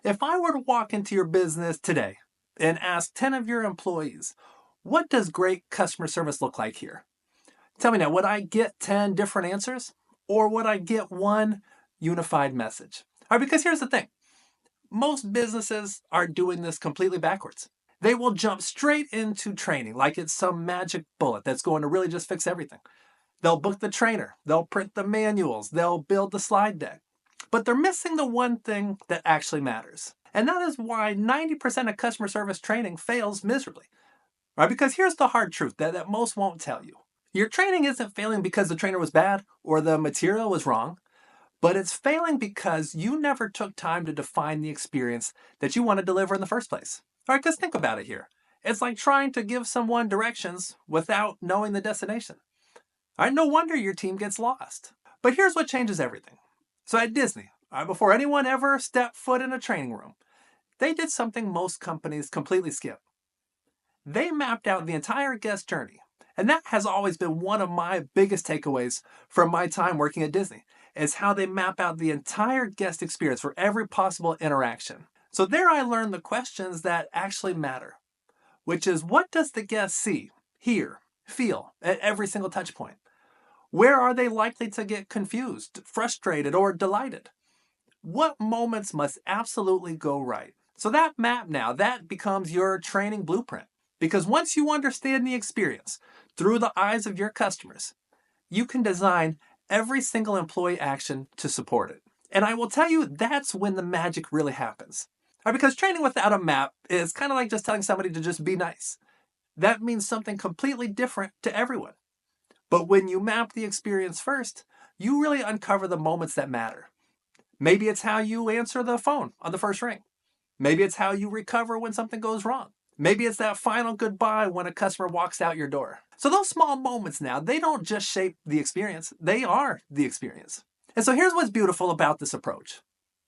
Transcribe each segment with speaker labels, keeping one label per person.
Speaker 1: If I were to walk into your business today and ask 10 of your employees, what does great customer service look like here? Tell me now, would I get 10 different answers or would I get one unified message? All right, because here's the thing. Most businesses are doing this completely backwards. They will jump straight into training like it's some magic bullet that's going to really just fix everything. They'll book the trainer, they'll print the manuals, they'll build the slide deck. But they're missing the one thing that actually matters. And that is why 90% of customer service training fails miserably. Right? Because here's the hard truth that most won't tell you. Your training isn't failing because the trainer was bad or the material was wrong, but it's failing because you never took time to define the experience that you want to deliver in the first place. All right, because think about it here. It's like trying to give someone directions without knowing the destination. All right, no wonder your team gets lost. But here's what changes everything. So at Disney, before anyone ever stepped foot in a training room, they did something most companies completely skip. They mapped out the entire guest journey. And that has always been one of my biggest takeaways from my time working at Disney, is how they map out the entire guest experience for every possible interaction. So there I learned the questions that actually matter, which is what does the guest see, hear, feel at every single touch point? Where are they likely to get confused, frustrated, or delighted? What moments must absolutely go right? So that map now, that becomes your training blueprint. Because once you understand the experience through the eyes of your customers, you can design every single employee action to support it. And I will tell you, that's when the magic really happens. Because training without a map is kind of like just telling somebody to just be nice. That means something completely different to everyone. But when you map the experience first, you really uncover the moments that matter. Maybe it's how you answer the phone on the first ring. Maybe it's how you recover when something goes wrong. Maybe it's that final goodbye when a customer walks out your door. So those small moments now, they don't just shape the experience, they are the experience. And so here's what's beautiful about this approach.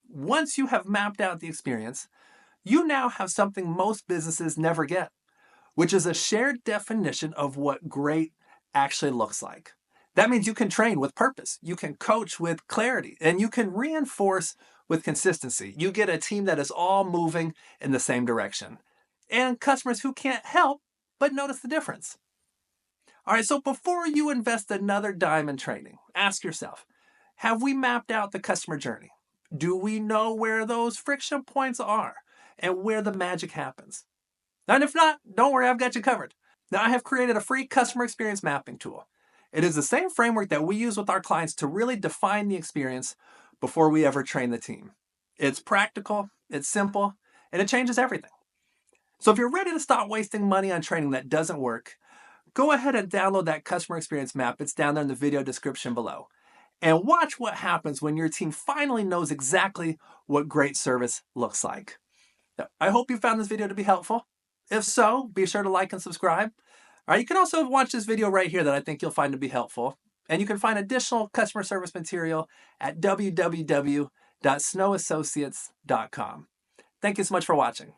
Speaker 1: Once you have mapped out the experience, you now have something most businesses never get, which is a shared definition of what great actually looks like. That means you can train with purpose, you can coach with clarity, and you can reinforce with consistency. You get a team that is all moving in the same direction. And customers who can't help but notice the difference. All right, so before you invest another dime in training, ask yourself, have we mapped out the customer journey? Do we know where those friction points are and where the magic happens? And if not, don't worry, I've got you covered. Now, I have created a free customer experience mapping tool. It is the same framework that we use with our clients to really define the experience before we ever train the team. It's practical, it's simple, and it changes everything. So if you're ready to stop wasting money on training that doesn't work, go ahead and download that customer experience map. It's down there in the video description below. And watch what happens when your team finally knows exactly what great service looks like. Now, I hope you found this video to be helpful. If so, be sure to like and subscribe. All right, you can also watch this video right here that I think you'll find to be helpful. And you can find additional customer service material at www.snowassociates.com. Thank you so much for watching.